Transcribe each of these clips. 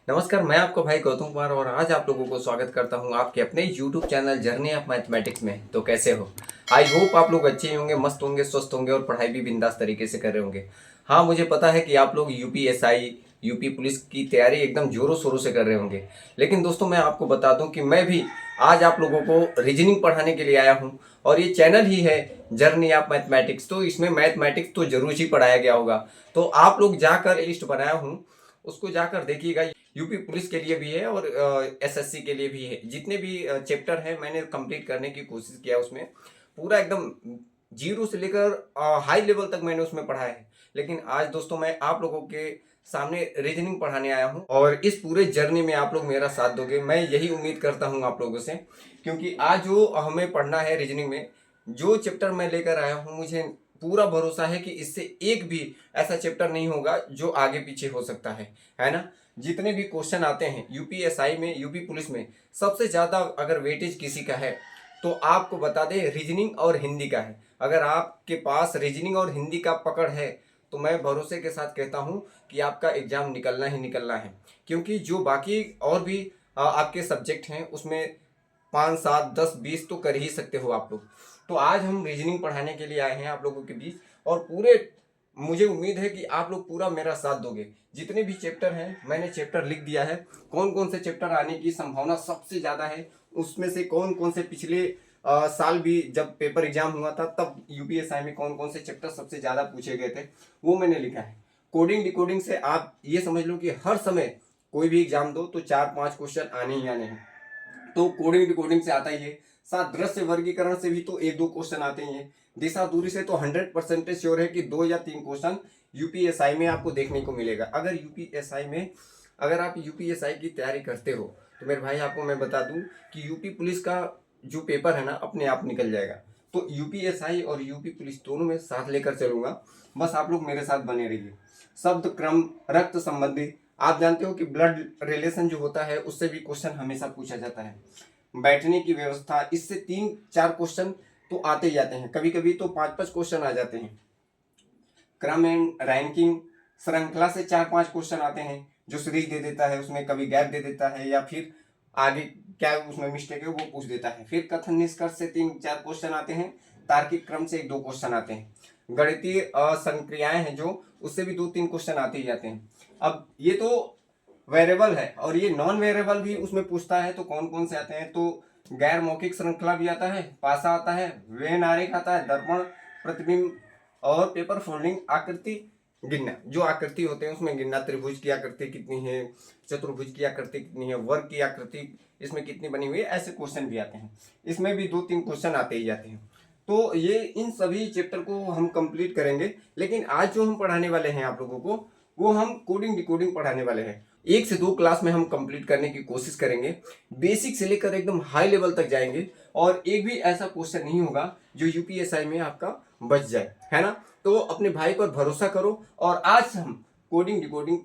नमस्कार, मैं आपका भाई गौतम कुमार और आज आप लोगों को स्वागत करता हूं आपके अपने YouTube channel journey of mathematics में। तो कैसे हो? आई होप आप लोग अच्छे होंगे, मस्त होंगे, स्वस्थ होंगे और पढ़ाई भी बिंदास तरीके से कर रहे होंगे। हाँ, मुझे पता है कि आप लोग यूपीएसआई, यूपी पुलिस की तैयारी एकदम जोरों शोरों से कर रहे होंगे। लेकिन दोस्तों, मैं आपको बता दूं कि मैं भी आज आप लोगों को रीजनिंग पढ़ाने के लिए आया हूँ और ये चैनल ही है जर्नी ऑफ मैथमेटिक्स। तो इसमें मैथमेटिक्स तो जरूर ही पढ़ाया गया होगा। तो आप लोग जाकर लिस्ट बनाया हूँ, उसको जाकर देखिएगा। यूपी पुलिस के लिए भी है और एसएससी के लिए भी है। जितने भी चैप्टर हैं मैंने कंप्लीट करने की कोशिश किया, उसमें पूरा एकदम जीरो से लेकर हाई लेवल तक मैंने उसमें पढ़ा है। लेकिन आज दोस्तों मैं आप लोगों के सामने रीजनिंग पढ़ाने आया हूं और इस पूरे जर्नी में आप लोग मेरा साथ दोगे, मैं यही उम्मीद करता हूं आप लोगों से। क्योंकि आज जो हमें पढ़ना है रीजनिंग में, जो चैप्टर मैं लेकर आया हूं, मुझे पूरा भरोसा है कि इससे एक भी ऐसा चैप्टर नहीं होगा जो आगे पीछे हो सकता है ना। जितने भी क्वेश्चन आते हैं यूपीएसआई में, यूपी पुलिस में, सबसे ज़्यादा अगर वेटेज किसी का है तो आपको बता दें रीजनिंग और हिंदी का है। अगर आपके पास रीजनिंग और हिंदी का पकड़ है तो मैं भरोसे के साथ कहता हूं कि आपका एग्जाम निकलना ही निकलना है। क्योंकि जो बाकी और भी आपके सब्जेक्ट हैं उसमें 5, 7, 10, 20 तो कर ही सकते हो आप लोग। तो आज हम रीजनिंग पढ़ाने के लिए आए हैं आप लोगों के बीच और पूरे मुझे उम्मीद है कि आप लोग पूरा मेरा साथ दोगे। जितने भी चैप्टर हैं मैंने चैप्टर लिख दिया है, कौन कौन से चैप्टर आने की संभावना सबसे ज़्यादा है, उसमें से कौन कौन से पिछले साल भी जब पेपर एग्जाम हुआ था तब यूपीएसआई में कौन कौन से चैप्टर सबसे ज़्यादा पूछे गए थे, वो मैंने लिखा है। कोडिंग डिकोडिंग से आप ये समझ लो कि हर समय कोई भी एग्जाम दो तो 4-5 क्वेश्चन आने ही आने हैं। तो कोडिंग डिकोडिंग से आता ही है। साथ दृश्य वर्गीकरण से भी तो 1-2 क्वेश्चन आते ही हैं। दिशा दूरी से तो 100% श्योर है कि 2 या 3 क्वेश्चन यूपीएसआई में आपको देखने को मिलेगा। अगर आप यूपीएसआई की तैयारी करते हो तो मेरे भाई आपको मैं बता दूं कि यूपी पुलिस का जो पेपर है ना अपने आप निकल जाएगा। तो यूपीएसआई और यूपी पुलिस दोनों में साथ लेकर चलूंगा, बस आप लोग मेरे साथ बने रहिए। शब्द क्रम, रक्त संबंधी, आप जानते हो कि ब्लड रिलेशन जो होता है उससे भी क्वेश्चन हमेशा पूछा जाता है। बैठने की व्यवस्था, इससे 3-4 क्वेश्चन तो आते ही आते हैं, कभी कभी तो 5-5 क्वेश्चन आ जाते हैं। क्रम एंड रैंकिंग, श्रृंखला से 4-5 क्वेश्चन आते हैं। जो सीरीज दे देता है उसमें कभी गैप दे देता है या फिर आगे क्या उसमें मिस्टेक है वो पूछ देता है। फिर कथन निष्कर्ष से 3-4 क्वेश्चन आते हैं। तार्किक क्रम से 1-2 क्वेश्चन आते हैं। गणितीय संक्रियाएं हैं जो, उससे भी 2-3 क्वेश्चन आते ही जाते हैं। अब ये तो वेरिएबल है और ये नॉन वेरिएबल भी उसमें पूछता है। तो कौन कौन से आते हैं? तो गैर मौखिक श्रृंखला भी आता है, पासा आता है, वेन आरेख आता है, दर्पण, प्रतिबिंब और पेपर फोल्डिंग, आकृति गिनना। जो आकृति होते हैं उसमें गिनना, त्रिभुज की आकृति कितनी है, चतुर्भुज की आकृति कितनी है, वर्ग की आकृति इसमें कितनी बनी हुई है, ऐसे क्वेश्चन भी आते हैं। इसमें भी 2-3 क्वेश्चन आते ही जाते हैं। तो ये इन सभी चैप्टर को हम कंप्लीट करेंगे। लेकिन आज जो हम पढ़ाने वाले हैं आप लोगों को, वो हम कोडिंग डिकोडिंग पढ़ाने वाले हैं। 1 से 2 क्लास में हम कंप्लीट करने की कोशिश करेंगे। बेसिक से लेकर एकदम हाई लेवल तक जाएंगे और एक भी ऐसा क्वेश्चन नहीं होगा जो यूपीएसआई में आपका बच जाए, है ना। तो अपने भाई पर भरोसा करो और आज हम कोडिंग डिकोडिंग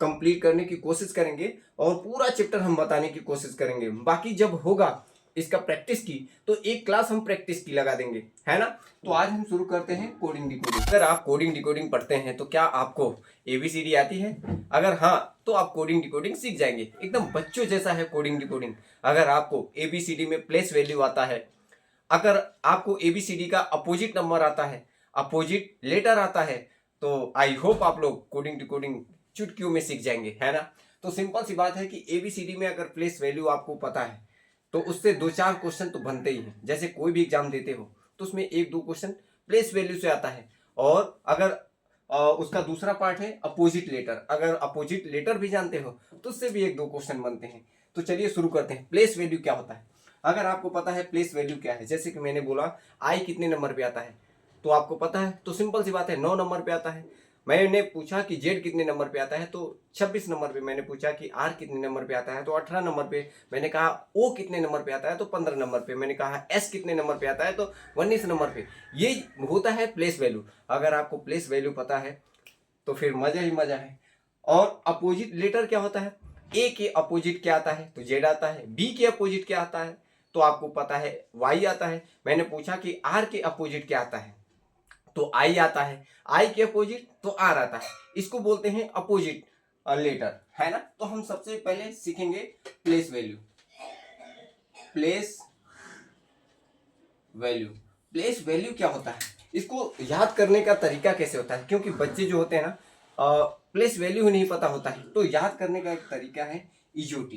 कंप्लीट करने की कोशिश करेंगे और पूरा चैप्टर हम बताने की कोशिश करेंगे। बाकी जब होगा इसका प्रैक्टिस की तो एक क्लास हम प्रैक्टिस की लगा देंगे, है ना। तो आज हम शुरू करते हैं कोडिंग डिकोडिंग। अगर आप कोडिंग डिकोडिंग पढ़ते हैं तो क्या आपको एबीसीडी आती है? अगर हाँ तो आप कोडिंग डिकोडिंग सीख जाएंगे। एकदम बच्चों जैसा है कोडिंग डिकोडिंग। अगर आपको एबीसीडी में प्लेस वैल्यू आता है, अगर आपको एबीसीडी का अपोजिट नंबर आता है, अपोजिट लेटर आता है, तो आई होप आप लोग कोडिंग डिकोडिंग चुटकियों में सीख जाएंगे, है ना। तो सिंपल सी बात है कि एबीसीडी में अगर प्लेस वैल्यू आपको पता है तो उससे 2-4 क्वेश्चन तो बनते ही हैं। जैसे कोई भी एग्जाम देते हो तो उसमें 1-2 क्वेश्चन प्लेस वैल्यू से आता है। और अगर उसका दूसरा पार्ट है अपोजिट लेटर, अगर अपोजिट लेटर भी जानते हो तो उससे भी 1-2 क्वेश्चन बनते हैं। तो चलिए शुरू करते हैं। प्लेस वैल्यू क्या होता है? अगर आपको पता है प्लेस वैल्यू क्या है, जैसे कि मैंने बोला आई कितने नंबर पे आता है, तो आपको पता है, तो सिंपल सी बात है 9 नंबर पे आता है। मैंने पूछा कि जेड कितने नंबर पे आता है, तो 26 नंबर पे। मैंने पूछा कि आर कितने नंबर पे आता है, तो 18 नंबर पे। मैंने कहा ओ कितने नंबर पे आता है, तो 15 नंबर पे। मैंने कहा एस कितने नंबर पे आता है, तो 19 नंबर पे। ये होता है प्लेस वैल्यू। अगर आपको प्लेस वैल्यू पता है तो फिर मजा ही मजा है। और अपोजिट लेटर क्या होता है? ए के अपोजिट क्या आता है? तो जेड आता है। बी के अपोजिट क्या आता है? तो आपको पता है वाई आता है। मैंने पूछा कि आर के अपोजिट क्या आता है, तो आई आता है। आई के अपोजिट तो आर आता है। इसको बोलते हैं अपोजिट लेटर। है ना। तो हम सबसे पहले सीखेंगे place value. Place value, place value क्या होता है, इसको याद करने का तरीका कैसे होता है, क्योंकि बच्चे जो होते हैं ना प्लेस वैल्यू ही नहीं पता होता है। तो याद करने का एक तरीका है इजोटी।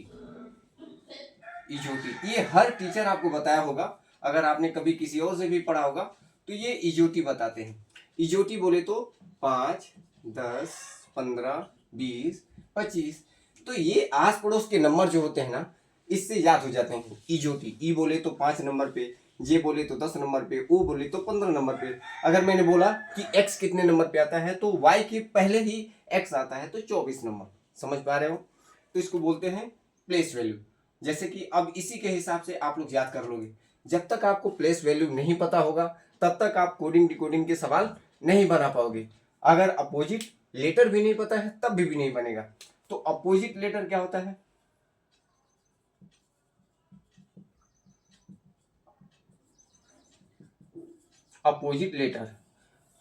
इजोटी ये हर टीचर आपको बताया होगा, अगर आपने कभी किसी और से भी पढ़ा होगा तो ये इजोटी बताते हैं। इजोटी बोले तो 5, 10, 15, 20, 25, तो ये आस पड़ोस के नंबर जो होते हैं ना इससे याद हो जाते हैं। इजोटी, ई बोले तो 5 नंबर पे, जे बोले तो 10 नंबर पे, ओ बोले तो 15 नंबर पे। अगर मैंने बोला कि x कितने नंबर पे आता है तो y के पहले ही x आता है तो 24 नंबर। समझ पा रहे हो? तो इसको बोलते हैं प्लेस वैल्यू। जैसे कि अब इसी के हिसाब से आप लोग याद कर लोगे। जब तक आपको प्लेस वैल्यू नहीं पता होगा तब तक आप कोडिंग डिकोडिंग के सवाल नहीं बना पाओगे। अगर अपोजिट लेटर भी नहीं पता है तब भी नहीं बनेगा। तो अपोजिट लेटर क्या होता है? अपोजिट लेटर,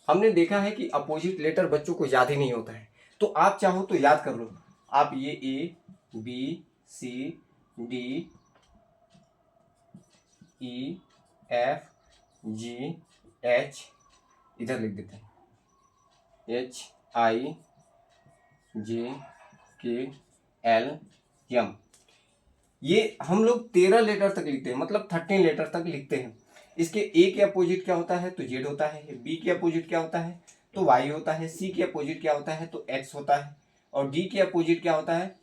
हमने देखा है कि अपोजिट लेटर बच्चों को याद ही नहीं होता है। तो आप चाहो तो याद कर लो। आप ये A B C D E F G H, इधर लिख देते हैं एच आई जे के एल एम। ये हम लोग 13 लेटर तक लिखते हैं, मतलब 13 लेटर तक लिखते हैं। इसके ए के अपोजिट क्या होता है तो जेड होता है, बी के अपोजिट क्या होता है तो वाई होता है, सी के अपोजिट क्या होता है तो एक्स होता है, और डी के अपोजिट क्या होता है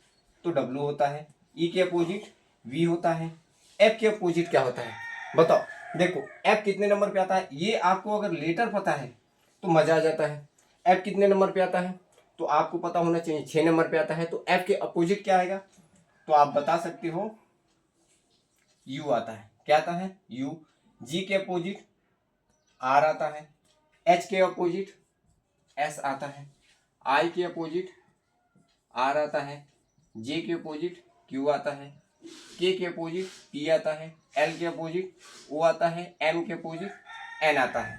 तो डब्ल्यू होता है, ई के अपोजिट वी होता है, एफ के अपोजिट क्या होता है बताओ। देखो एफ कितने नंबर पे आता है, ये आपको अगर लेटर पता है तो मजा आ जाता है। एफ कितने नंबर पे आता है तो आपको पता होना चाहिए 6 नंबर पे आता है। तो एफ के अपोजिट क्या आएगा तो आप बता सकते हो यू आता है। क्या आता है? यू। जी के अपोजिट आर आता है, एच के अपोजिट एस आता है, आई के अपोजिट आर आता है, जे के अपोजिट क्यू आता है, के अपोजिट पी आता है, एल के अपोजिट ओ आता है, एम के अपोजिट एन आता है।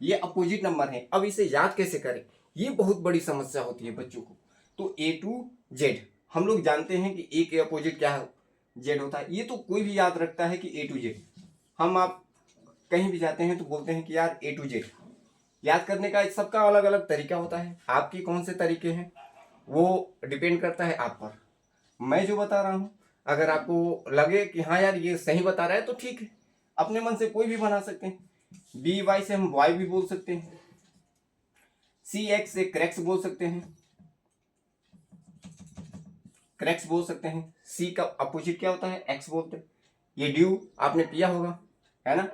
ये अपोजिट नंबर है। अब इसे याद कैसे करें, ये बहुत बड़ी समस्या होती है बच्चों को। तो ए टू जेड, हम लोग जानते हैं कि ए के अपोजिट क्या है जेड होता है। ये तो कोई भी याद रखता है कि ए टू जेड। हम आप कहीं भी जाते हैं तो बोलते हैं कि यार ए टू जेड। याद करने का सबका अलग अलग तरीका होता है। आपके कौन से तरीके हैं वो डिपेंड करता है आप पर। मैं जो बता रहा हूँ अगर आपको लगे कि हाँ यार ये सही बता रहा है तो ठीक है, अपने मन से कोई भी बना सकते हैं। बी वाई से हम वाई भी बोल सकते हैं, सी एक्स से क्रैक्स बोल सकते हैं, क्रैक्स बोल सकते हैं। सी का अपोजिट क्या होता है एक्स बोलते हैं। ये ड्यू आपने पिया होगा, है ना।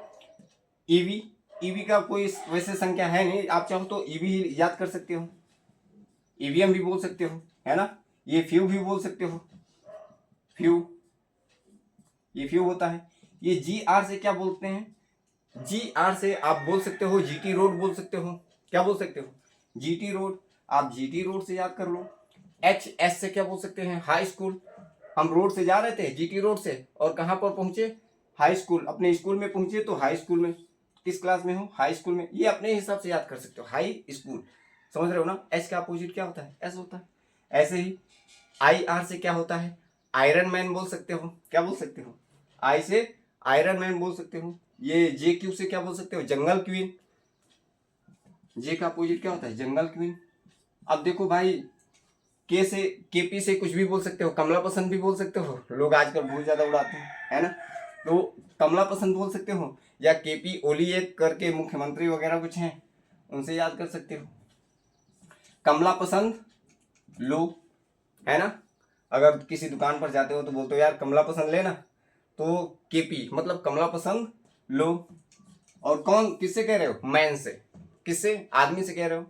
ईवी, ईवी का कोई वैसे संख्या है नहीं, आप चाहो तो ईवी ही याद कर सकते हो। ईवीएम भी बोल सकते हो, है ना। ये फ्यू भी बोल सकते हो, फ्यू, ये फ्यू होता है। ये जी आर से क्या बोलते हैं, जी आर से आप बोल सकते हो जीटी रोड बोल सकते हो। क्या बोल सकते हो? GT road. आप जीटी रोड से याद कर लो। एच एस से क्या बोल सकते हैं? High school. हम रोड से जा रहे थे जीटी रोड से और कहाँ पर पहुंचे? High school. अपने स्कूल में पहुंचे तो हाई स्कूल में, किस क्लास में हो? हाई स्कूल में। ये अपने हिसाब से याद कर सकते हो, हाई स्कूल। समझ रहे हो ना। एच का अपोजिट क्या होता है? एस होता है। ऐसे ही आई आर से क्या होता है? आयरन मैन बोल सकते हो। क्या बोल सकते हो? आई से आयरन मैन बोल सकते हो। ये जे क्यू से क्या बोल सकते हो? जंगल क्वीन। जे का अपोजिट क्या होता है? जंगल क्वीन। अब देखो भाई, के से केपी से कुछ भी बोल सकते हो, कमला पसंद भी बोल सकते हो। लोग आजकल बहुत ज्यादा उड़ाते हैं, है ना। तो कमला पसंद बोल सकते हो, या केपी ओली एक करके मुख्यमंत्री वगैरह कुछ हैं उनसे याद कर सकते हो। कमला पसंद लो, है ना। अगर किसी दुकान पर जाते हो तो बोलते हो यार कमला पसंद लेना, तो केपी मतलब कमला पसंद लो। और कौन किससे कह रहे हो? मैन से। किससे? आदमी से कह रहे हो,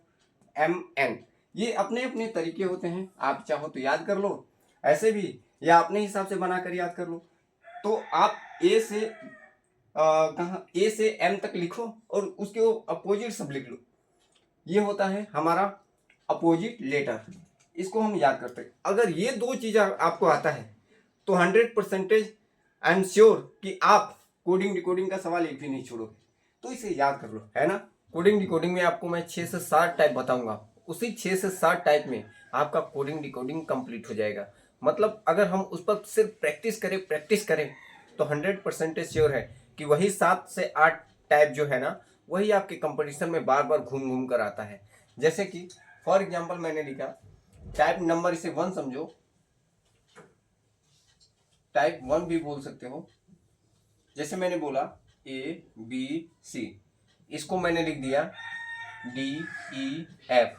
एम एन। ये अपने अपने तरीके होते हैं, आप चाहो तो याद कर लो ऐसे भी, या अपने हिसाब से बनाकर याद कर लो। तो आप ए से कहाँ, ए से एम तक लिखो और उसके अपोजिट सब लिख लो। ये होता है हमारा अपोजिट लेटर, इसको हम याद करते हैं। अगर ये दो चीज़ आपको आता है तो 100% आई एम श्योर कि आप कोडिंग डिकोडिंग का सवाल एक भी नहीं छोड़ोगे। तो इसे याद कर लो, है ना। कोडिंग डिकोडिंग में आपको मैं 6 से 7 टाइप बताऊंगा, उसी 6 से 7 टाइप में आपका कोडिंग डिकोडिंग कंप्लीट हो जाएगा। मतलब अगर हम उस पर सिर्फ प्रैक्टिस करें तो 100% श्योर है कि वही 7 से 8 टाइप जो है ना, वही आपके कंपटीशन में बार बार घूम घूम कर आता है। जैसे कि फॉर एग्जाम्पल मैंने लिखा टाइप नंबर, इसे 1 समझो, टाइप 1 भी बोल सकते हो। जैसे मैंने बोला ABC, इसको मैंने लिख दिया DEF।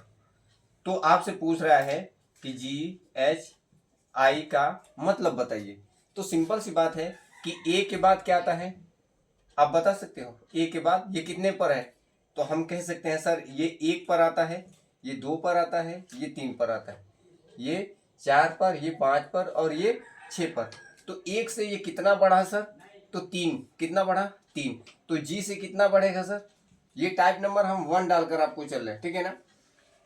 तो आपसे पूछ रहा है कि GHI का मतलब बताइए। तो सिंपल सी बात है कि ए के बाद क्या आता है, आप बता सकते हो। ए के बाद ये कितने पर है, तो हम कह सकते हैं सर ये 1 पर आता है, ये 2 पर आता है, ये 3 पर आता है, ये 4 पर, ये 5 पर और ये 6 पर। तो 1 से ये कितना बढ़ा सर, तो 3। कितना बढ़ा, 3। तो जी से कितना बढ़ेगा सर, ये टाइप नंबर हम 1 डालकर आपको चल रहे हैं, ठीक है ना।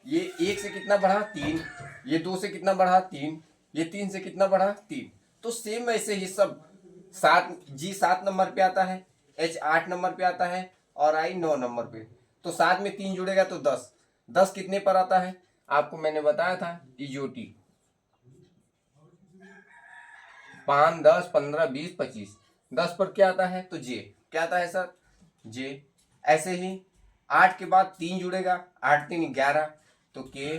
ये 1 से कितना बढ़ा, 3। ये 2 से कितना बढ़ा, 3। ये 3 से कितना बढ़ा, 3। तो सेम ऐसे ही सब 7, जी 7 नंबर पे आता है, एच 8 नंबर पे आता है और आई 9 नंबर पे। तो 7 में 3 जुड़ेगा तो 10। 10 कितने पर आता है, आपको मैंने बताया था इजोटी 5, 10, 15, 20, 25। 10 पर क्या आता है, तो जे। क्या आता है सर, जे। ऐसे ही 8 के बाद 3 जुड़ेगा, 8 3 11, तो के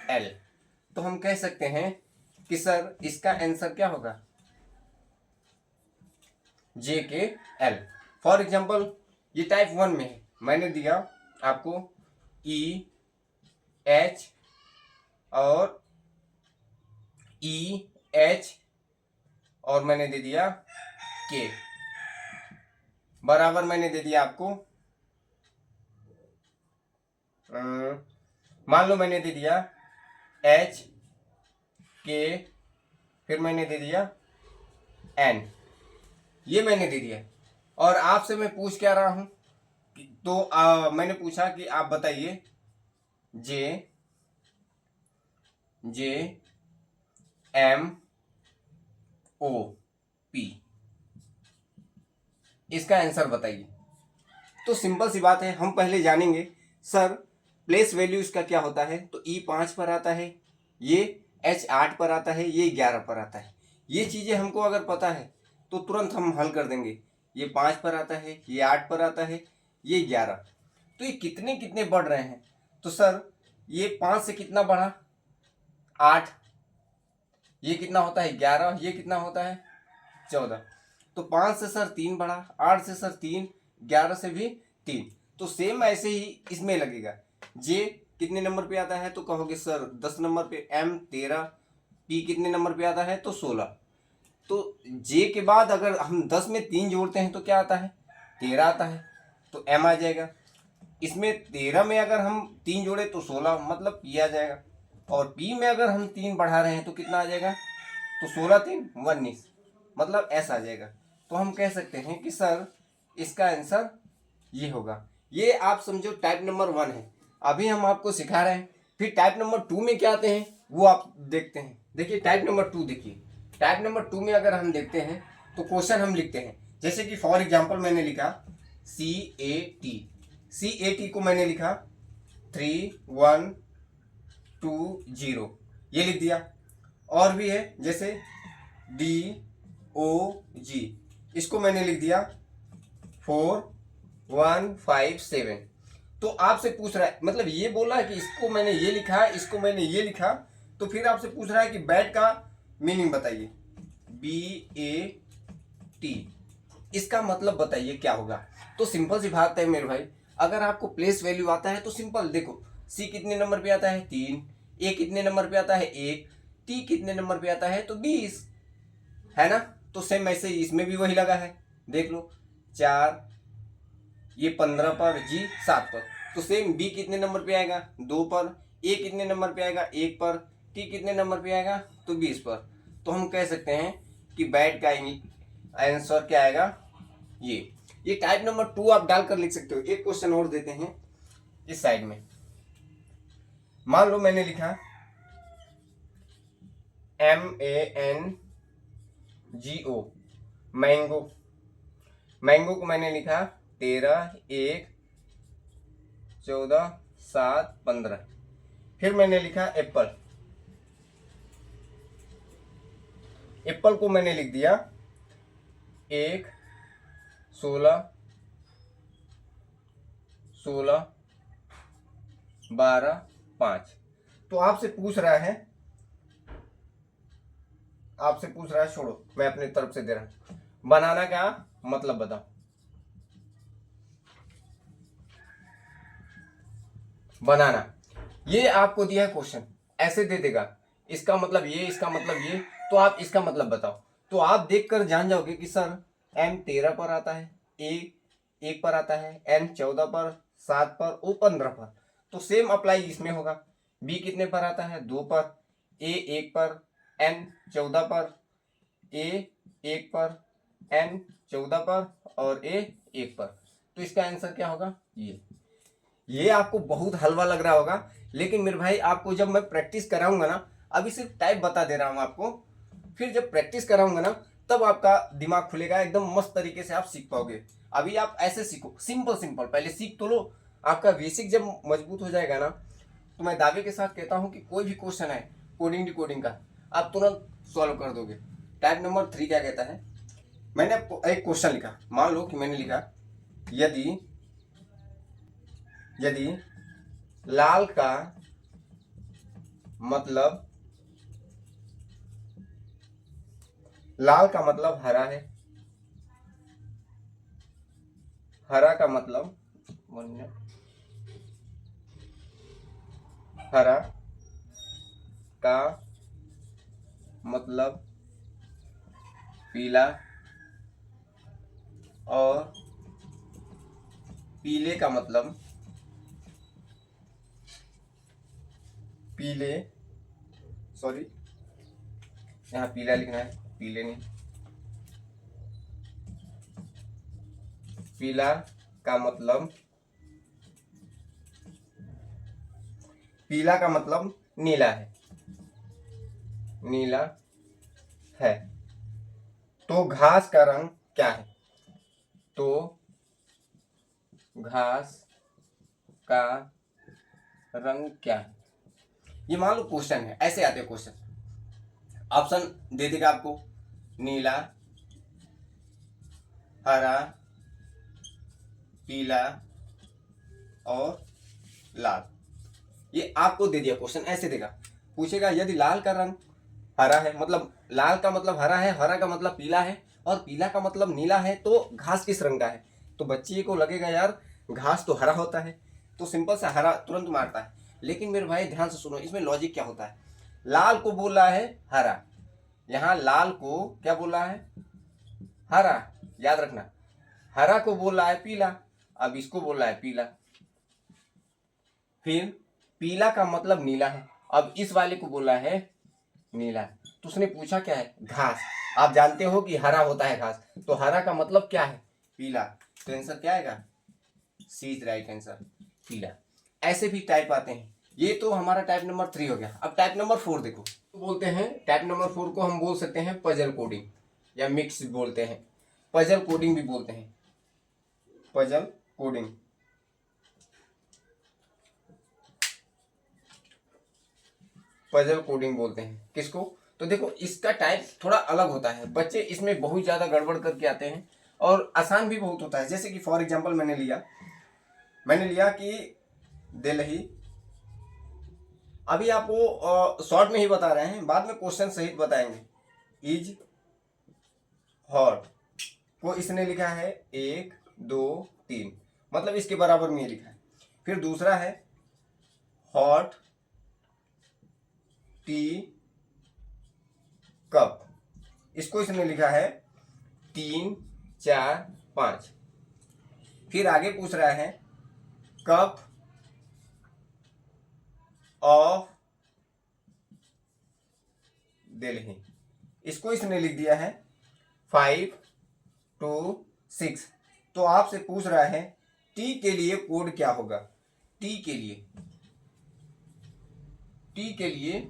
एल। तो हम कह सकते हैं कि सर इसका आंसर क्या होगा, जे के एल। फॉर एग्जाम्पल ये टाइप 1 में है, मैंने दिया आपको ई एच और ई एच और मैंने दे दिया के, बराबर मैंने दे दिया आपको मान लो मैंने दे दिया एच के, फिर मैंने दे दिया एन, ये मैंने दे दिया। और आपसे मैं पूछ क्या रहा हूं, तो मैंने पूछा कि आप बताइए जे जे एम ओ पी, इसका आंसर बताइए। तो सिंपल सी बात है, हम पहले जानेंगे सर प्लेस वैल्यू इसका क्या होता है। तो ई 5 पर आता है, ये एच 8 पर आता है, ये 11 पर आता है। ये चीज़ें हमको अगर पता है तो तुरंत हम हल कर देंगे। ये 5 पर आता है, ये 8 पर आता है, ये 11। तो ये कितने कितने बढ़ रहे हैं, तो सर ये 5 से कितना बढ़ा, 8। ये कितना होता है, 11। ये कितना होता है, 14। तो 5 से सर 3 बढ़ा, 8 से सर 3, 11 से भी 3। तो सेम ऐसे ही इसमें लगेगा। जे कितने नंबर पे आता है, तो कहोगे सर 10 नंबर पे, एम 13, पी कितने नंबर पे आता है, तो 16। तो जे के बाद अगर हम 10 में 3 जोड़ते हैं तो क्या आता है, 13 आता है, तो एम आ जाएगा। इसमें 13 में अगर हम 3 जोड़े तो 16, मतलब पी आ जाएगा। और पी में अगर हम 3 बढ़ा रहे हैं तो कितना आ जाएगा, तो 16 3 19, मतलब ऐसा आ जाएगा। तो हम कह सकते हैं कि सर इसका आंसर ये होगा। ये आप समझो टाइप नंबर 1 है। अभी हम आपको सिखा रहे हैं, फिर टाइप नंबर 2 में क्या आते हैं वो आप देखते हैं। देखिए टाइप नंबर 2 देखिए, टाइप नंबर 2 में अगर हम देखते हैं तो क्वेश्चन हम लिखते हैं। जैसे कि फॉर एग्जाम्पल मैंने लिखा CAT को मैंने लिखा 3120, ये लिख दिया। और भी है जैसे DOG, इसको मैंने लिख दिया 4157। तो आपसे पूछ रहा है, मतलब ये बोला कि इसको मैंने ये लिखा, इसको मैंने ये लिखा, तो फिर आपसे पूछ रहा है कि बैट का मीनिंग बताइए, BAT, इसका मतलब बताइए क्या होगा। तो सिंपल सी बात है मेरे भाई, अगर आपको प्लेस वैल्यू आता है तो सिंपल देखो, सी कितने नंबर पे आता है, 3। ए कितने नंबर पे आता है, 1। टी कितने नंबर पे आता है, तो 20, है ना। तो सेम ऐसे ही इसमें भी वही लगा है, देख लो 4, ये 15 पर, जी 7 पर। तो सेम बी कितने नंबर पे आएगा, 2 पर। ए कितने नंबर पे आएगा, 1 पर। टी कितने नंबर पे आएगा, तो 20 पर। तो हम कह सकते हैं कि बैट का आंसर क्या आएगा, ये टाइप नंबर 2 आप डालकर लिख सकते हो। एक क्वेश्चन और देते हैं इस साइड में। मान लो मैंने लिखा MANGO, मैंगो। मैंगो को मैंने लिखा 13, 1, 14, 7 15। फिर मैंने लिखा एप्पल, एप्पल को मैंने लिख दिया 1 16 16 12 5। तो आपसे पूछ रहा है, छोड़ो मैं अपनी तरफ से दे रहा हूं, बनाना का मतलब बताओ। बनाना, ये आपको दिया है क्वेश्चन, ऐसे दे देगा, इसका मतलब ये, इसका मतलब ये, तो आप इसका मतलब बताओ। तो आप देखकर जान जाओगे कि सर M 13 पर आता है, A 1 पर आता है, N 14 पर, 7 पर, O 15 पर। तो सेम अप्लाई इसमें होगा। B कितने पर आता है? 2 पर, A 1 पर, N 14 पर, A 1 पर, N 14 पर और A 1 पर। तो इसका आंसर क्या होगा? ये आपको बहुत हलवा लग रहा होगा, लेकिन मेरे भाई आपको जब मैं प्रैक्टिस कराऊंगा ना, अभी सिर्फ टाइप बता दे रहा हूं आपको, फिर जब प्रैक्टिस कराऊंगा ना तब आपका दिमाग खुलेगा, एकदम मस्त तरीके से आप सीख पाओगे। अभी आप ऐसे सीखो, सिंपल सिंपल पहले सीख तो लो। आपका बेसिक जब मजबूत हो जाएगा ना, तो मैं दावे के साथ कहता हूं कि कोई भी क्वेश्चन है कोडिंग डिकोडिंग का, आप तुरंत सॉल्व कर दोगे। टाइप नंबर 3 क्या कहता है? मैंने आपको एक क्वेश्चन लिखा, मान लो कि मैंने लिखा यदि लाल का मतलब हरा है, हरा का मतलब हरा का मतलब पीला और पीले का मतलब यहाँ पीला लिखना है, पीले नहीं, पीला का मतलब नीला है। तो घास का रंग क्या है? तो घास का रंग क्या है? ये मान लो क्वेश्चन है, ऐसे आते हैं क्वेश्चन। ऑप्शन दे देगा आपको, नीला, हरा, पीला और लाल। ये आपको दे दिया क्वेश्चन, ऐसे देगा, पूछेगा यदि लाल का रंग हरा है, मतलब लाल का मतलब हरा है, हरा का मतलब पीला है और पीला का मतलब नीला है, तो घास किस रंग का है? तो बच्चे को लगेगा यार घास तो हरा होता है, तो सिंपल सा हरा तुरंत मारता है। लेकिन मेरे भाई ध्यान से सुनो, इसमें लॉजिक क्या होता है। लाल को बोल रहा है हरा, यहाँ लाल को क्या बोल रहा है? हरा, याद रखना। हरा को बोल रहा है पीला, अब इसको बोल रहा है पीला। फिर पीला का मतलब नीला है, अब इस वाले को बोला है नीला। तो उसने पूछा क्या है? घास। आप जानते हो कि हरा होता है घास, तो हरा का मतलब क्या है? पीला। तो आंसर क्या आएगा? सी इज राइट आंसर, पीला। ऐसे भी टाइप आते हैं। ये तो हमारा टाइप नंबर 3 हो गया। अब टाइप नंबर 4 देखो, तो बोलते हैं टाइप नंबर 4 को हम बोल सकते हैं पजल कोडिंग या मिक्स बोलते हैं, पजल कोडिंग भी बोलते हैं, पजल कोडिंग। पजल कोडिंग बोलते हैं किसको? तो देखो इसका टाइप थोड़ा अलग होता है, बच्चे इसमें बहुत ज़्यादा गड़बड़ करके आते हैं और आसान भी बहुत होता है। जैसे कि फॉर एग्जांपल मैंने लिया कि दिल्ली, अभी आपको शॉर्ट में ही बता रहे हैं, बाद में क्वेश्चन सहित बताएंगे। इज हॉट को इसने लिखा है 1 2 3, मतलब इसके बराबर में ये लिखा है। फिर दूसरा है हॉट टी कप, इसको इसने लिखा है 3 4 5। फिर आगे पूछ रहा है कप ऑफ दिल्ली, इसको इसने लिख दिया है 5 2 6। तो आपसे पूछ रहा है टी के लिए कोड क्या होगा? टी के लिए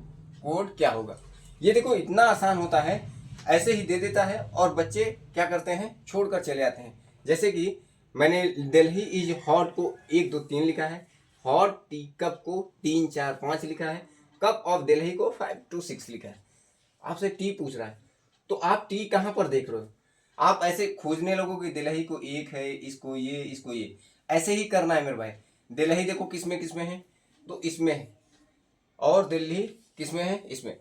कोड क्या होगा? ये देखो इतना आसान होता है, ऐसे ही दे देता है और बच्चे क्या करते हैं? छोड़कर चले आते हैं। जैसे कि मैंने दिल्ली इज हॉट को 1 2 3 लिखा है, हॉट टी कप को 3, 4, 5 लिखा है, कप ऑफ दिल्ली को 5 to 6 लिखा है। आपसे टी पूछ रहा है, तो आप टी कहाँ पर देख रहे हो? आप ऐसे खोजने लगोगे दिल्ली को 1 है, इसको ये, ऐसे ही करना है मेरे भाई। दिल्ली देखो किसमें किसमें है, तो इसमें है, और दिल्ली किसमें है, इसमें।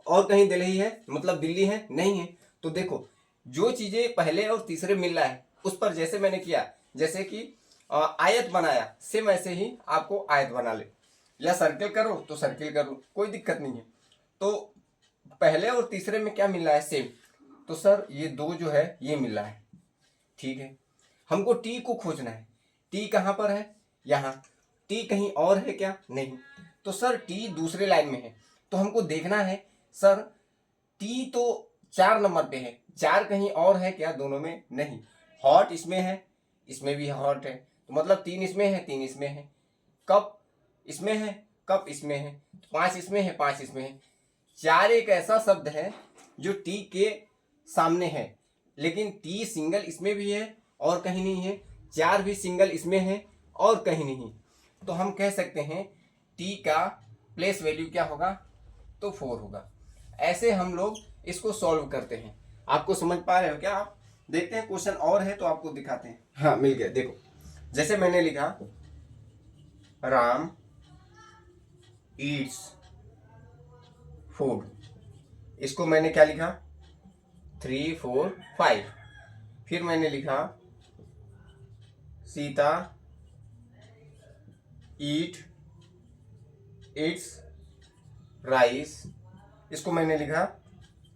और कहीं दिल्ली है मतलब दिल्ली है नहीं है। तो देखो जो चीजें पहले और तीसरे मिल रहा है उस पर जैसे मैंने किया, जैसे कि आयत बनाया, सेम ऐसे ही आपको आयत बना ले, या सर्किल करो तो सर्किल करो, कोई दिक्कत नहीं है। तो पहले और तीसरे में क्या मिल रहा है, सेम। तो सर ये दो जो है ये मिल रहा है, ठीक है। हमको टी को खोजना है, टी कहाँ पर है, यहाँ। टी कहीं और है क्या, नहीं। तो सर टी दूसरे लाइन में है, तो हमको देखना है सर टी तो 4 नंबर पे है, 4 कहीं और है क्या, दोनों में नहीं। हॉट इसमें है, इसमें भी हॉट है, तो मतलब 3 इसमें है, 3 इसमें है। कप इसमें है, कप इसमें है, 5 इसमें है, 5 इसमें है। 4 एक ऐसा शब्द है जो टी के सामने है, लेकिन टी सिंगल इसमें भी है और कहीं नहीं है, 4 भी सिंगल इसमें है और कहीं नहीं। तो हम कह सकते हैं टी का प्लेस वैल्यू क्या होगा, तो 4 होगा। ऐसे हम लोग इसको सॉल्व करते हैं। आपको समझ पा रहे हो क्या आप? देखते हैं क्वेश्चन और है तो आपको दिखाते हैं। हाँ मिल गया, देखो जैसे मैंने लिखा राम ईट्स फूड, इसको मैंने क्या लिखा 3, 4, 5। फिर मैंने लिखा सीता ईट्स राइस, इसको मैंने लिखा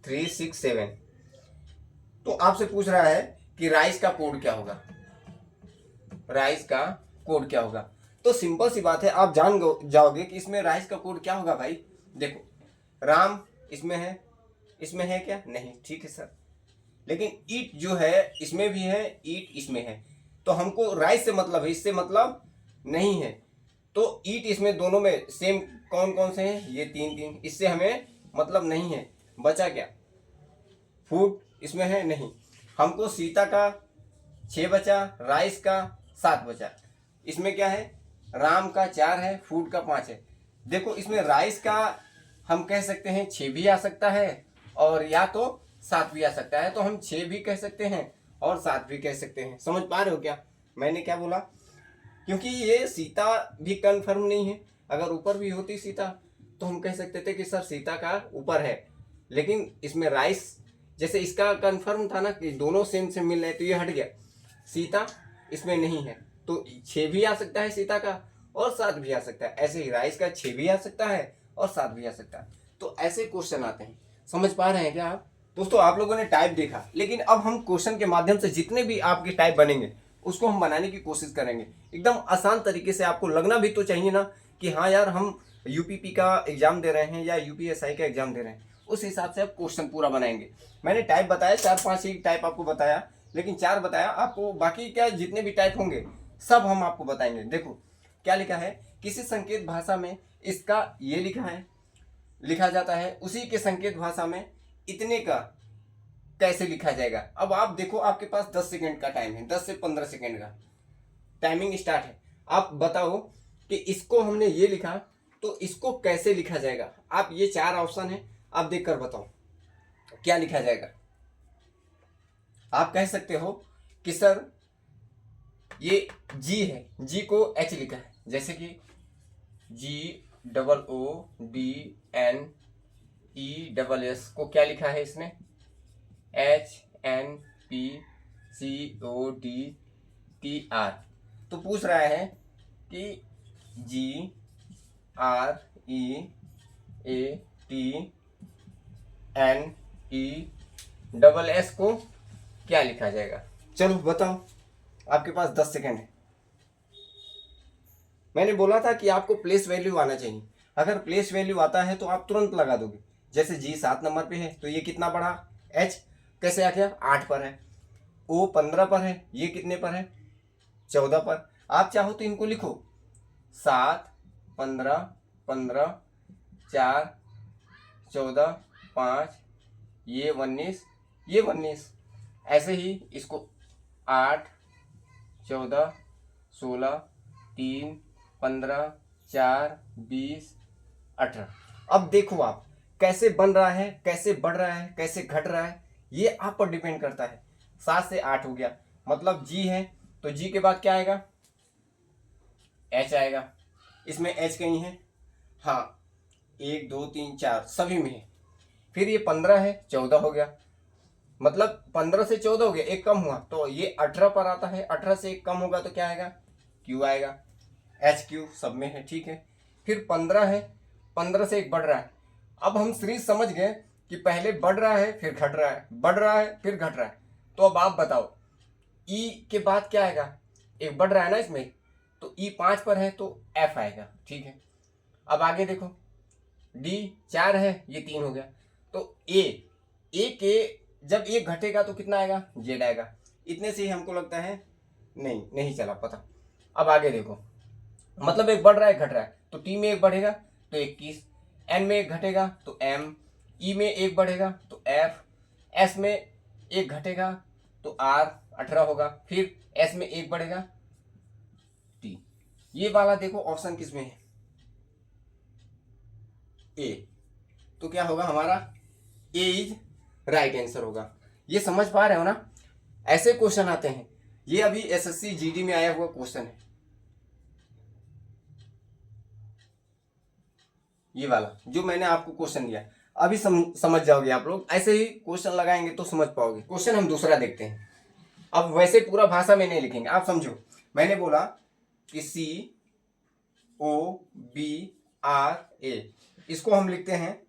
3, 6, 7। तो आपसे पूछ रहा है कि राइस का कोड क्या होगा, राइस का कोड क्या होगा। तो सिंपल सी बात है, आप जान जाओगे कि इसमें राइस का कोड क्या होगा भाई। देखो राम इसमें है क्या, नहीं, ठीक है सर। लेकिन ईट जो है इसमें भी है, ईट इसमें है, तो हमको राइस से मतलब है, इससे मतलब नहीं है। तो ईट इसमें दोनों में सेम कौन कौन से हैं, ये 3, इससे हमें मतलब नहीं है। बचा क्या, फूड इसमें है नहीं। हमको सीता का 6 बचा, राइस का 7 बचा। इसमें क्या है, राम का 4 है, फूड का 5 है। देखो इसमें राइस का हम कह सकते हैं 6 भी आ सकता है और या तो 7 भी आ सकता है। तो हम 6 भी कह सकते हैं और 7 भी कह सकते हैं। समझ पा रहे हो क्या मैंने क्या बोला? क्योंकि ये सीता भी कंफर्म नहीं है। अगर ऊपर भी होती सीता तो हम कह सकते थे कि सर सीता का ऊपर है, लेकिन इसमें राइस जैसे इसका कंफर्म था ना कि दोनों सेम से मिल रहे हैं, तो ये हट गया, सीता इसमें नहीं है। तो 6 भी आ सकता है सीता का और 7 भी आ सकता है। ऐसे ही राइस का 6 भी आ सकता है और 7 भी आ सकता है। तो ऐसे क्वेश्चन आते हैं। समझ पा रहे हैं क्या आप? दोस्तों आप लोगों ने टाइप देखा, लेकिन अब हम क्वेश्चन के माध्यम से जितने भी आपके टाइप बनेंगे उसको हम बनाने की कोशिश करेंगे एकदम आसान तरीके से। आपको लगना भी तो चाहिए ना कि हाँ यार हम यूपीपी का एग्जाम दे रहे हैं या यूपीएसआई का एग्जाम दे रहे हैं, उस हिसाब से आप क्वेश्चन पूरा बनाएंगे। मैंने टाइप बताया 4-5 ही टाइप आपको बताया, लेकिन 4 बताया आपको, बाकी क्या जितने भी टाइप होंगे सब हम आपको बताएंगे। देखो क्या लिखा है, किसी संकेत भाषा में इसका ये लिखा है, लिखा जाता है, उसी के संकेत भाषा में इतने का कैसे लिखा जाएगा। अब आप देखो आपके पास 10 सेकंड का टाइम है, 10 से 15 सेकंड का टाइमिंग स्टार्ट है। आप बताओ कि इसको हमने ये लिखा तो इसको कैसे लिखा जाएगा। आप ये 4 ऑप्शन है, आप देखकर बताओ क्या लिखा जाएगा। आप कह सकते हो कि सर ये जी है, जी को एच लिखा है, जैसे कि GOODNESS को क्या लिखा है इसने, HNPCODTR। तो पूछ रहा है कि GREATNESS को क्या लिखा जाएगा। चलो बताओ, आपके पास 10 सेकंड है। मैंने बोला था कि आपको प्लेस वैल्यू आना चाहिए। अगर प्लेस वैल्यू आता है तो आप तुरंत लगा दोगे। जैसे जी 7 नंबर पे है तो ये कितना बढ़ा, एच कैसे आ गया, 8 पर है। ओ 15 पर है, ये कितने पर है, 14 पर। आप चाहो तो इनको लिखो 7, 15, 15, 4, 14, 5, ये 19, ये 19। ऐसे ही इसको 8, 14, 16, 3, 15, 4, 20, 18। अब देखो आप कैसे बन रहा है, कैसे बढ़ रहा है, कैसे घट रहा है, ये आप पर डिपेंड करता है। 7 से 8 हो गया, मतलब जी है, तो जी के बाद क्या आएगा, एच आएगा। इसमें एच कहीं है, हाँ 1 2 3 4 सभी में है। फिर ये 15 है, 14 हो गया, मतलब 15 से 14 हो गया, एक कम हुआ तो ये 18 पर आता है। 18 से एक कम होगा तो क्या आएगा, क्यू आएगा। एच क्यू सब में है, ठीक है। फिर 15 है, 15 से एक बढ़ रहा है। अब हम सीरीज समझ गए कि पहले बढ़ रहा है फिर घट रहा है, बढ़ रहा है फिर घट रहा है। तो अब आप बताओ ई के बाद क्या आएगा, एक बढ़ रहा है ना इसमें, तो ई 5 पर है तो एफ आएगा, ठीक है। अब आगे देखो, डी 4 है, ये 3 हो गया, तो ए के जब एक घटेगा तो कितना आएगा, जेड आएगा। इतने से ही हमको लगता है नहीं चला पता। अब आगे देखो, मतलब एक बढ़ रहा है घट रहा है, तो टी में एक बढ़ेगा तो 21, एन में एक घटेगा तो एम, ई में एक बढ़ेगा तो एफ, एस में एक घटेगा तो आर 18 होगा, फिर एस में एक बढ़ेगा टी। ये वाला देखो ऑप्शन किस में है, ए, तो क्या होगा हमारा, ए इज राइट आंसर होगा। ये समझ पा रहे हो ना, ऐसे क्वेश्चन आते हैं। ये अभी एसएससी जीडी में आया हुआ क्वेश्चन है, ये वाला जो मैंने आपको क्वेश्चन दिया। अभी समझ जाओगे आप लोग, ऐसे ही क्वेश्चन लगाएंगे तो समझ पाओगे। क्वेश्चन हम दूसरा देखते हैं। अब वैसे पूरा भाषा में नहीं लिखेंगे, आप समझो। मैंने बोला कि COBRA, इसको हम लिखते हैं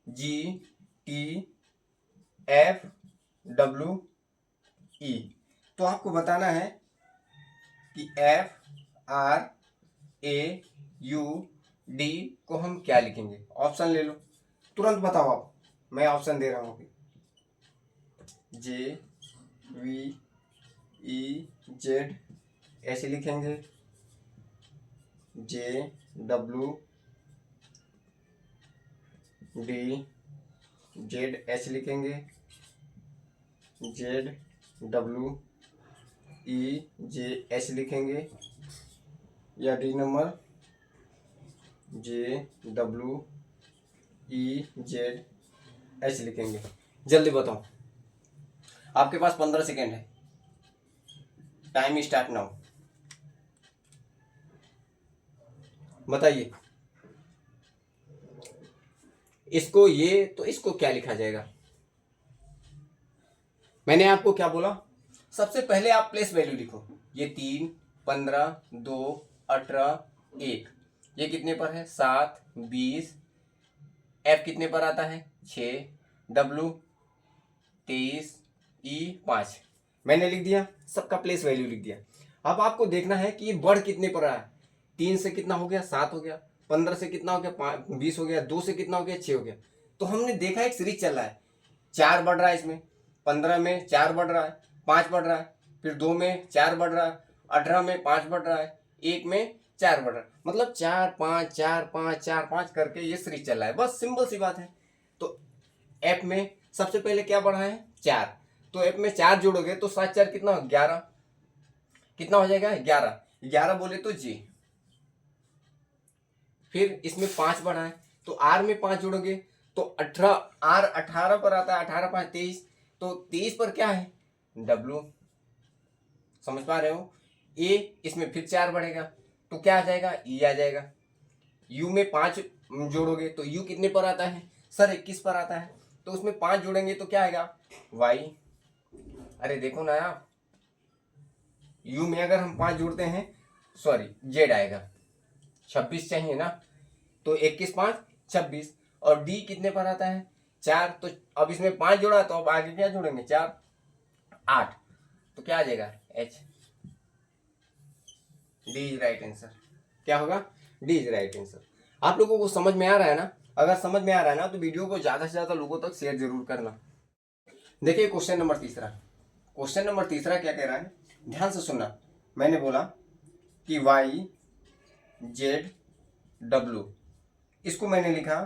GTFWE। तो आपको बताना है कि FRAUD को हम क्या लिखेंगे। ऑप्शन ले लो, तुरंत बताओ आप, मैं ऑप्शन दे रहा हूं अभी। JVEZ ऐसे लिखेंगे, JWDZ ऐसे लिखेंगे, ZWEJ ऐसे लिखेंगे, या डी नंबर JWEZ ऐसे लिखेंगे। जल्दी बताओ, आपके पास 15 सेकेंड है, टाइम स्टार्ट नाउ। बताइए, इसको ये तो इसको क्या लिखा जाएगा। मैंने आपको क्या बोला, सबसे पहले आप प्लेस वैल्यू लिखो। ये 3, 15, 2, 18, 1, ये कितने पर है 7, 20, एफ कितने पर आता है 6, डब्लू 23, ई 5। मैंने लिख दिया, सबका प्लेस वैल्यू लिख दिया। अब आपको देखना है कि ये बढ़ कितने पर आया। 3 से कितना हो गया, 7 हो गया, 15 से कितना हो गया, 20 हो गया, 2 से कितना हो गया, 6 हो गया। तो हमने देखा एक सीरीज चल रहा है, 4 बढ़ रहा है इसमें, 15 में 4 बढ़ रहा है, 5 बढ़ रहा है, फिर 2 में 4 बढ़ रहा है, 18 में 5 बढ़ रहा है, 1 में 4 बढ़ रहा है, मतलब 4 5 4 5 4 5 करके ये सीरीज चल रहा है। बस सिंपल सी बात है। तो एफ में सबसे पहले क्या बढ़ा है 4, तो एफ में 4 जोड़ोगे तो 7 4 कितना, 11, कितना हो जाएगा 11, 11 बोले तो जी। फिर इसमें 5 बढ़ा है, तो आर में 5 जोड़ोगे तो 18, आर 18 पर आता है, 18 5 23, तो 23 पर क्या है डब्लू। समझ पा रहे हो। ए, इसमें फिर 4 बढ़ेगा तो क्या आ जाएगा, ई आ जाएगा। यू में 5 जोड़ोगे तो यू कितने पर आता है सर, 21 पर आता है, तो उसमें 5 जोड़ेंगे तो क्या आएगा वाई। अरे देखो ना आप, यू में अगर हम 5 जोड़ते हैं, सॉरी जेड आएगा। 26 चाहिए ना, तो 21 5 26, और डी कितने पर आता है 4, तो अब इसमें 5 जोड़ा तो अब आगे क्या जोड़ेंगे 4 8, तो क्या आ जाएगा H. D is right answer. क्या होगा, डी इज राइट आंसर। आप लोगों को समझ में आ रहा है ना। अगर समझ में आ रहा है ना तो वीडियो को ज्यादा से ज्यादा लोगों तक शेयर जरूर करना। देखिए क्वेश्चन नंबर तीसरा, क्वेश्चन नंबर तीसरा क्या कह रहा है, ध्यान से सुनना। मैंने बोला कि वाई जेड डब्लू, इसको मैंने लिखा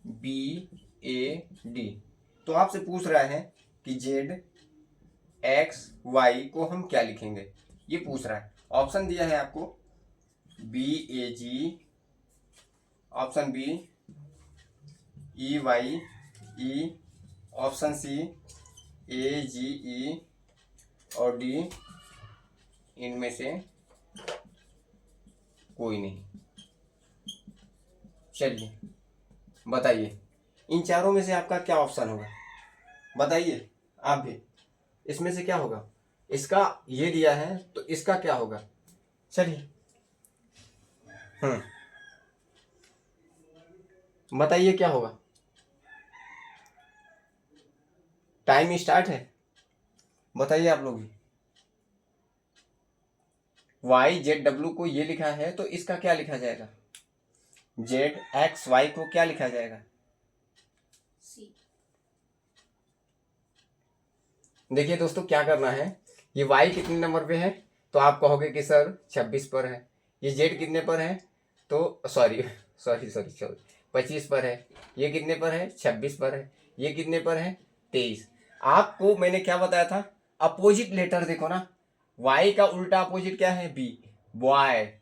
बी ए डी। तो आपसे पूछ रहा है कि जेड एक्स वाई को हम क्या लिखेंगे, ये पूछ रहा है। ऑप्शन दिया है आपको BAG, option B EYE, option C AGE और डी इनमें से कोई नहीं। चलिए बताइए इन चारों में से आपका क्या ऑप्शन होगा, बताइए आप भी, इसमें से क्या होगा। इसका ये दिया है तो इसका क्या होगा, चलिए बताइए क्या होगा। टाइम स्टार्ट है, बताइए आप लोग भी। YZW को ये लिखा है तो इसका क्या लिखा जाएगा, ZXY को क्या लिखा जाएगा। देखिए दोस्तों क्या करना है, ये Y कितने नंबर पे है तो आप कहोगे कि सर 26 पर है। ये Z कितने पर है तो सॉरी 25 पर है। ये कितने पर है 26 पर है। ये कितने पर है 23। आपको मैंने क्या बताया था, अपोजिट लेटर देखो ना, Y का उल्टा अपोजिट क्या है B, बॉय।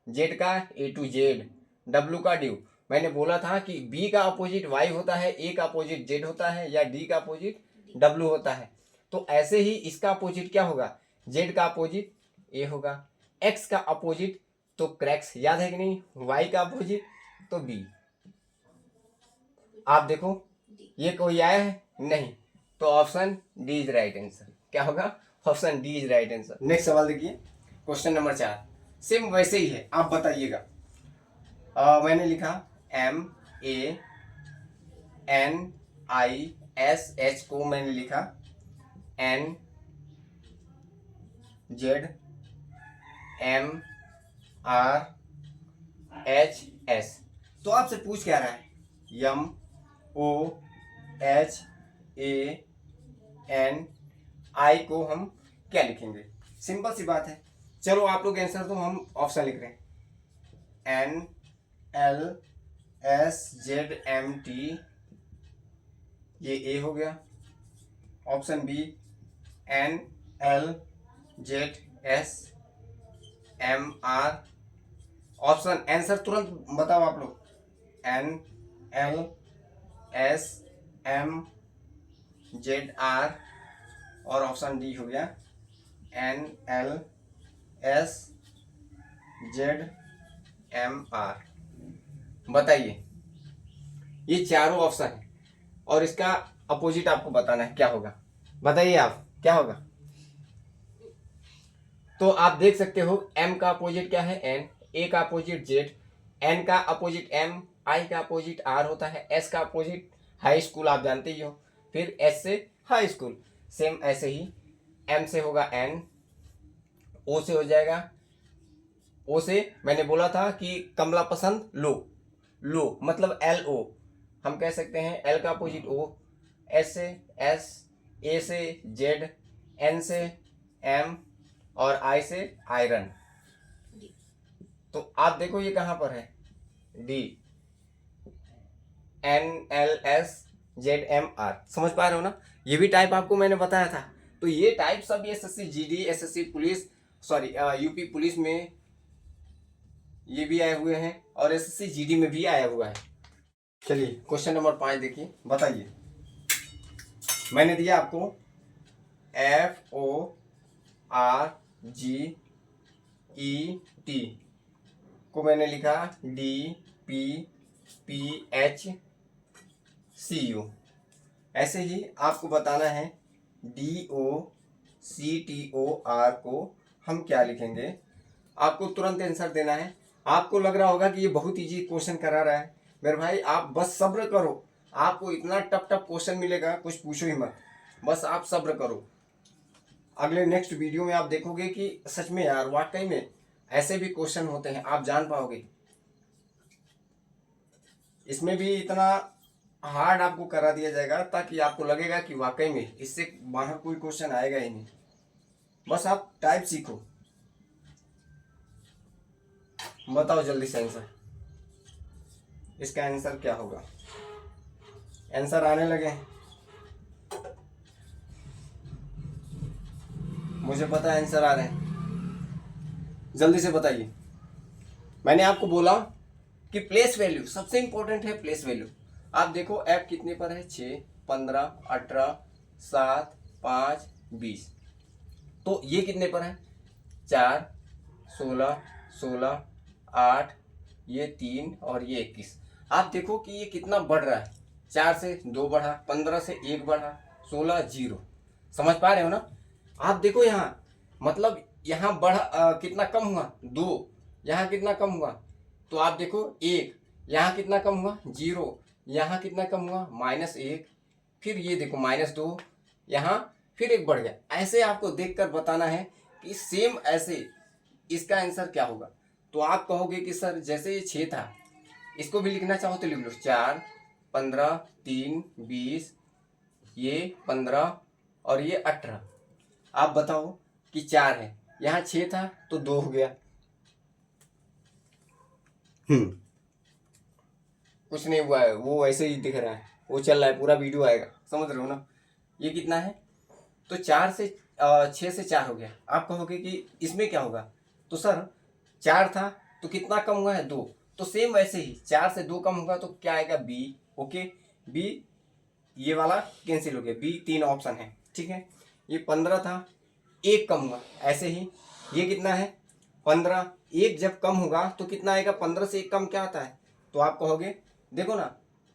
Z का A to Z, W का ड्यू। मैंने बोला था कि B का अपोजिट Y होता है, A का अपोजिट Z होता है या D का अपोजिट W होता है। तो ऐसे ही इसका अपोजिट क्या होगा, Z का अपोजिट A होगा, X का अपोजिट तो क्रैक्स, याद है कि नहीं, Y का अपोजिट तो B। आप देखो ये कोई आया है नहीं, तो option D is right answer. क्या होगा, option D is right answer. Next सवाल देखिए, क्वेश्चन नंबर 4, सेम वैसे ही है, आप बताइएगा। मैंने लिखा MANISH को मैंने लिखा NZMRHS। तो आपसे पूछ क्या रहा है, MOHANI को हम क्या लिखेंगे। सिंपल सी बात है, चलो आप लोग आंसर तो हम ऑप्शन लिख रहे हैं, NLSZMT, ये ए हो गया। Option B NLZSMR। Option answer तुरंत बताओ आप लोग, NLSMZR और ऑप्शन डी हो गया NLSZMR। बताइए ये चारों ऑप्शन है और इसका अपोजिट आपको बताना है क्या होगा, बताइए आप क्या होगा। तो आप देख सकते हो M का अपोजिट क्या है N, A का अपोजिट Z, N का अपोजिट M, I का अपोजिट R होता है, S का अपोजिट हाई स्कूल आप जानते ही हो, फिर S से हाई स्कूल। सेम ऐसे ही M से होगा N, O से हो जाएगा, O से मैंने बोला था कि कमला पसंद लो, लो मतलब LO, हम कह सकते हैं L का अपोजिट O, S से S, A से Z, N से M और I से आयरन। तो आप देखो ये कहां पर है, D, NLSZMR। समझ पा रहे हो ना, ये भी टाइप आपको मैंने बताया था। तो ये टाइप सब SSC GD, SSC police, sorry UP police में ये भी आए हुए हैं और SSC GD में भी आया हुआ है। चलिए क्वेश्चन नंबर 5 देखिए, बताइए। मैंने दिया आपको FORGET को मैंने लिखा DPPHCU। ऐसे ही आपको बताना है DOCTOR को हम क्या लिखेंगे। आपको तुरंत आंसर देना है। आपको लग रहा होगा कि ये बहुत इजी क्वेश्चन करा रहा है, मेरे भाई आप बस सब्र करो, आपको इतना टफ टफ क्वेश्चन मिलेगा कुछ पूछो ही मत, बस आप सब्र करो। अगले नेक्स्ट वीडियो में आप देखोगे कि सच में यार वाकई में ऐसे भी क्वेश्चन होते हैं, आप जान पाओगे। इसमें भी इतना हार्ड आपको करा दिया जाएगा ताकि आपको लगेगा कि वाकई में इससे बाहर कोई क्वेश्चन आएगा ही नहीं। बस आप टाइप सीखो। बताओ जल्दी से आंसर, इसका आंसर क्या होगा। आंसर आने लगे, मुझे पता है आंसर आ रहे हैं, जल्दी से बताइए। मैंने आपको बोला कि प्लेस वैल्यू सबसे इंपॉर्टेंट है। प्लेस वैल्यू आप देखो f कितने पर है, 6, 15, 18, 7, 5, 20। तो ये कितने पर है, 4, 16, 16, 8, ये 3 और ये 21। आप देखो कि ये कितना बढ़ रहा है, 4 से 2 बढ़ा, 15 से 1 बढ़ा, 16 0। समझ पा रहे हो ना। आप देखो यहाँ मतलब यहाँ बढ़ा कितना कम हुआ, 2, यहाँ कितना कम हुआ, तो आप देखो 1, यहाँ कितना कम हुआ, 0, यहाँ कितना कम हुआ, -1, फिर ये देखो -2, यहाँ फिर 1 बढ़ गया। ऐसे आपको देखकर बताना है कि सेम ऐसे इसका आंसर क्या होगा। तो आप कहोगे कि सर जैसे ये 6 था, इसको भी लिखना चाहो तो लिख लो, 4, 15, 3, 20, ये 15 और ये 18। आप बताओ कि 4 है, यहाँ 6 था तो 2 हो गया। कुछ नहीं हुआ है, वो ऐसे ही दिख रहा है, वो चल रहा है, पूरा वीडियो आएगा, समझ रहे हो ना। ये कितना है, तो 6 से 4 हो गया। आप कहोगे कि इसमें क्या होगा, तो सर 4 था तो कितना कम हुआ है, 2। तो सेम वैसे ही 4 से 2 कम होगा तो क्या आएगा, बी। ओके, बी ये वाला कैंसिल हो गया, बी 3 ऑप्शन है, ठीक है। ये 15 था, 1 कम हुआ, ऐसे ही ये कितना है 15, 1 जब कम होगा तो कितना आएगा, 15 से 1 कम क्या आता है, तो आप कहोगे देखो ना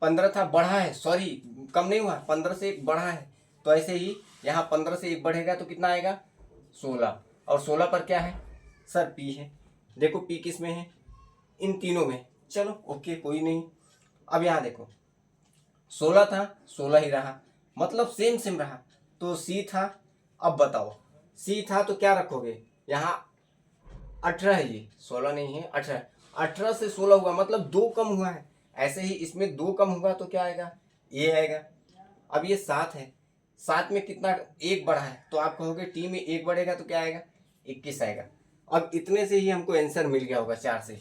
15 था, बढ़ा है, सॉरी कम नहीं हुआ, 15 से 1 बढ़ा है। तो ऐसे ही यहाँ 15 से 1 बढ़ेगा तो कितना आएगा, 16। और 16 पर क्या है सर, पी है। देखो पी किस में है, इन तीनों में। चलो ओके कोई नहीं। अब यहाँ देखो 16 था, 16 ही रहा, मतलब सेम सेम रहा। तो सी था, अब बताओ सी था तो क्या रखोगे, यहाँ 18 है, ये 16 नहीं है, 18। 18 से 16 हुआ मतलब 2 कम हुआ है। ऐसे ही इसमें 2 कम होगा तो क्या आएगा, ये आएगा। अब ये 7 है, 7 में कितना 1 बढ़ा है, तो आप कहोगे टी में 1 बढ़ेगा तो क्या आएगा, 21 आएगा। अब इतने से ही हमको आंसर मिल गया होगा, 4 से।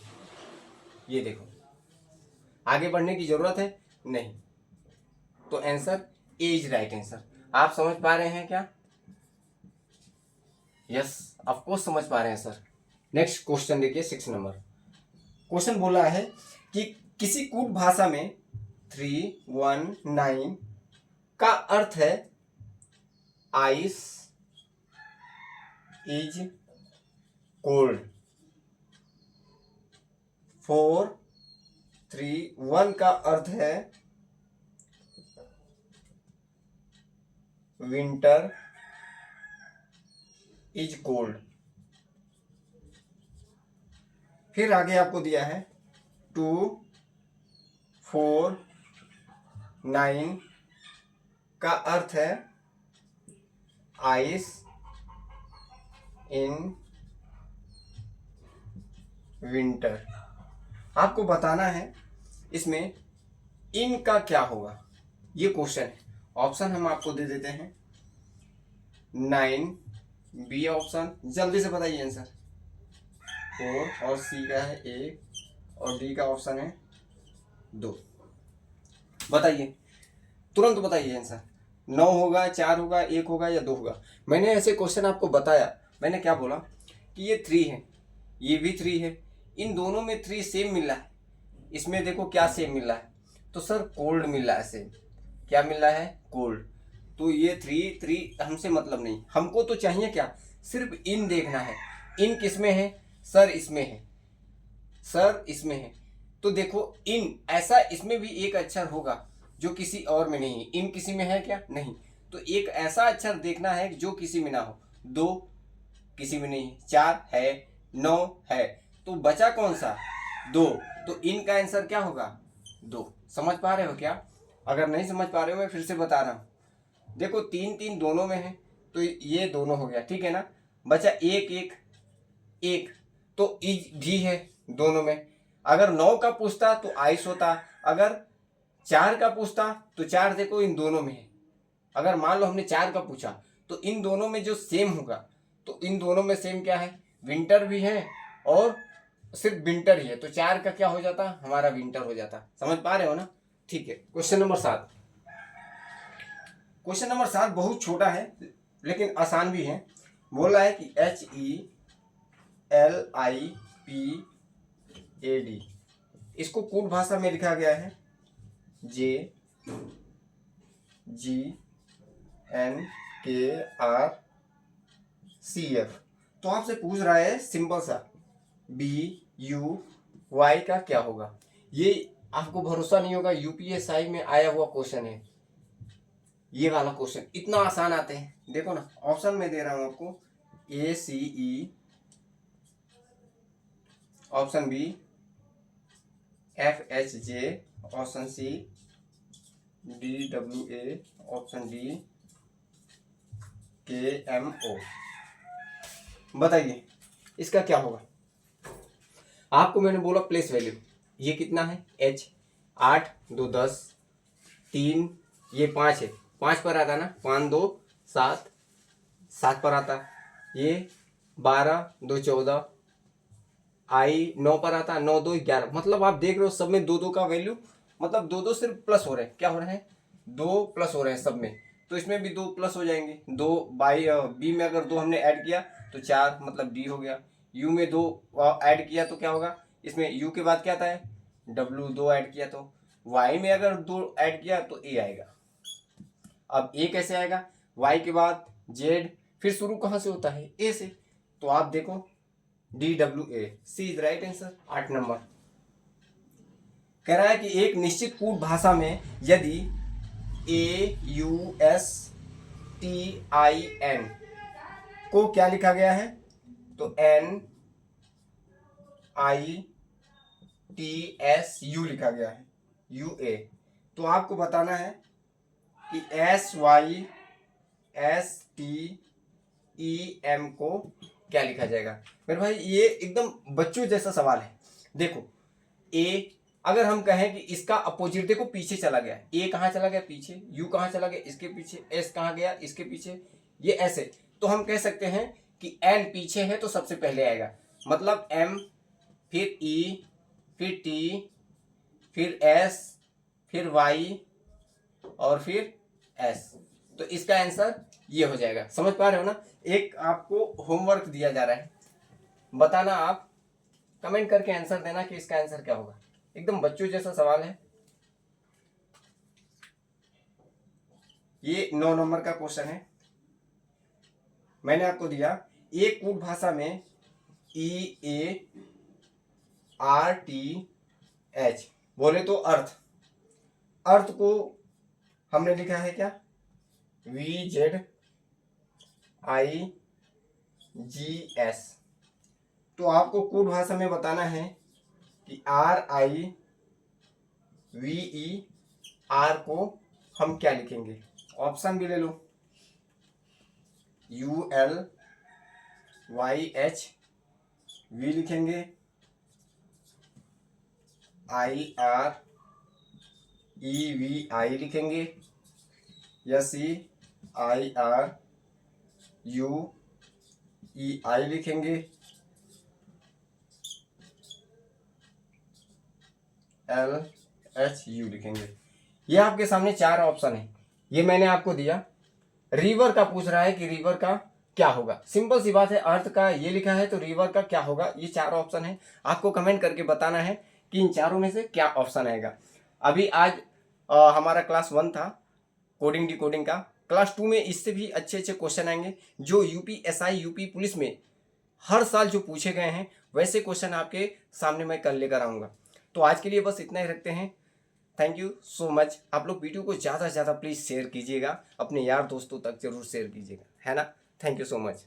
ये देखो आगे बढ़ने की जरूरत है नहीं, तो answer A is right answer. आप समझ पा रहे हैं क्या, यस ऑफकोर्स समझ पा रहे हैं सर। नेक्स्ट क्वेश्चन देखिए, 6 नंबर क्वेश्चन बोला है कि किसी कूट भाषा में 319 का अर्थ है आइस इज कोल्ड, 431 का अर्थ है विंटर इज कोल्ड। फिर आगे आपको दिया है 249 का अर्थ है आइस इन विंटर। आपको बताना है इसमें इन का क्या होगा, ये क्वेश्चन है। ऑप्शन हम आपको दे देते हैं 9, बी ऑप्शन, जल्दी से बताइए आंसर, 4 और सी का है 1 और डी का ऑप्शन है 2। बताइए तुरंत बताइए आंसर, 9 होगा, 4 होगा, 1 होगा या 2 होगा। मैंने ऐसे क्वेश्चन आपको बताया, मैंने क्या बोला कि ये 3 है, ये भी 3 है, इन दोनों में 3 सेम मिल रहा है। इसमें देखो क्या सेम मिल रहा है, तो सर कोल्ड मिल रहा है सेम। क्या मिल रहा है, कोल्ड। तो ये 3 हमसे मतलब नहीं, हमको तो चाहिए क्या, सिर्फ इन देखना है। इन किस में है, सर इसमें है, सर इसमें है। तो देखो इन ऐसा, इसमें भी एक अक्षर होगा जो किसी और में नहीं है। इन किसी में है क्या, नहीं। तो एक ऐसा अक्षर देखना है जो किसी में ना हो। 2 किसी में नहीं, 4 है, 9 है, तो बचा कौन सा, 2। तो इन का आंसर क्या होगा, 2। समझ पा रहे हो क्या, अगर नहीं समझ पा रहे हो मैं फिर से बता रहा हूँ। देखो 3 दोनों में है तो ये दोनों हो गया, ठीक है ना। बचा 1 तो इज भी है दोनों में। अगर 9 का पूछता तो आइस होता, अगर 4 का पूछता तो 4 देखो इन दोनों में है। अगर मान लो हमने 4 का पूछा तो इन दोनों में जो सेम होगा, तो इन दोनों में सेम क्या है, विंटर भी है और सिर्फ विंटर ही है। तो 4 का क्या हो जाता, हमारा विंटर हो जाता। समझ पा रहे हो ना, ठीक है। क्वेश्चन नंबर 7, क्वेश्चन नंबर 7 बहुत छोटा है लेकिन आसान भी है। बोला है कि HELIP AD। इसको कोड भाषा में लिखा गया है JGNKRCF। तो आपसे पूछ रहा है सिंपल सा BUY का क्या होगा। ये आपको भरोसा नहीं होगा, UPSI में आया हुआ क्वेश्चन है ये वाला क्वेश्चन। इतना आसान आते हैं, देखो ना ऑप्शन में दे रहा हूं आपको ACE, option B FHJ, option C DWA, option D KMO। बताइए इसका क्या होगा। आपको मैंने बोला प्लेस वैल्यू, ये कितना है H, 8 2 10, 3 ये 5 है, 5 पर आता ना, 5 2 7, 7 पर आता, ये 12 2 14, I 9 पर आता, 9 2 11। मतलब आप देख रहे हो सब में 2 2 का वैल्यू, मतलब 2 2 सिर्फ प्लस हो रहे हैं। क्या हो रहे हैं, 2 प्लस हो रहे हैं सब में, तो इसमें भी 2 प्लस हो जाएंगे। 2 बाई बी में अगर 2 हमने ऐड किया तो 4, मतलब डी हो गया। यू में 2 ऐड किया तो क्या होगा, इसमें यू के बाद क्या आता है डब्ल्यू, 2 ऐड किया तो। वाई में अगर 2 ऐड किया तो ए आएगा। अब ए कैसे आएगा, वाई के बाद जेड, फिर शुरू कहाँ से होता है ए से, तो आप देखो DWA, C is right answer. 8 number कह रहा है कि एक निश्चित कूट भाषा में यदि AUSTIN को क्या लिखा गया है, तो NITSU लिखा गया है, UA। तो आपको बताना है कि SYSTEM को क्या लिखा जाएगा। मेरे भाई ये एकदम बच्चों जैसा सवाल है। देखो ए, अगर हम कहें कि इसका अपोजिट, देखो पीछे चला गया, ए कहाँ चला गया पीछे, यू कहाँ चला गया इसके पीछे, एस कहाँ गया इसके पीछे, ये ऐसे। तो हम कह सकते हैं कि एन पीछे है तो सबसे पहले आएगा, मतलब एम, फिर ई, फिर टी, फिर एस, फिर वाई और फिर एस। तो इसका आंसर ये हो जाएगा। समझ पा रहे हो ना। एक आपको होमवर्क दिया जा रहा है, बताना, आप कमेंट करके आंसर देना कि इसका आंसर क्या होगा। एकदम बच्चों जैसा सवाल है ये। 9 नंबर का क्वेश्चन है। मैंने आपको दिया एक कूट भाषा में EARTH बोले तो अर्थ, अर्थ को हमने लिखा है क्या VZIGS। तो आपको कोड भाषा में बताना है कि RIVER को हम क्या लिखेंगे। ऑप्शन भी ले लो, ULYH V लिखेंगे, IREVI लिखेंगे, या CIRUEI लिखेंगे, LHU लिखेंगे। ये आपके सामने 4 ऑप्शन है, ये मैंने आपको दिया। रिवर का पूछ रहा है कि रिवर का क्या होगा। सिंपल सी बात है, अर्थ का ये लिखा है तो रिवर का क्या होगा। ये 4 ऑप्शन है, आपको कमेंट करके बताना है कि इन चारों में से क्या ऑप्शन आएगा। अभी आज हमारा क्लास 1 था कोडिंग डिकोडिंग का। क्लास 2 में इससे भी अच्छे अच्छे क्वेश्चन आएंगे, जो UPSI यूपी पुलिस में हर साल जो पूछे गए हैं वैसे क्वेश्चन आपके सामने मैं कल लेकर आऊँगा। तो आज के लिए बस इतना ही रखते हैं। Thank you so much. आप लोग वीडियो को ज़्यादा से ज़्यादा प्लीज़ शेयर कीजिएगा, अपने यार दोस्तों तक जरूर शेयर कीजिएगा, है ना। Thank you so much.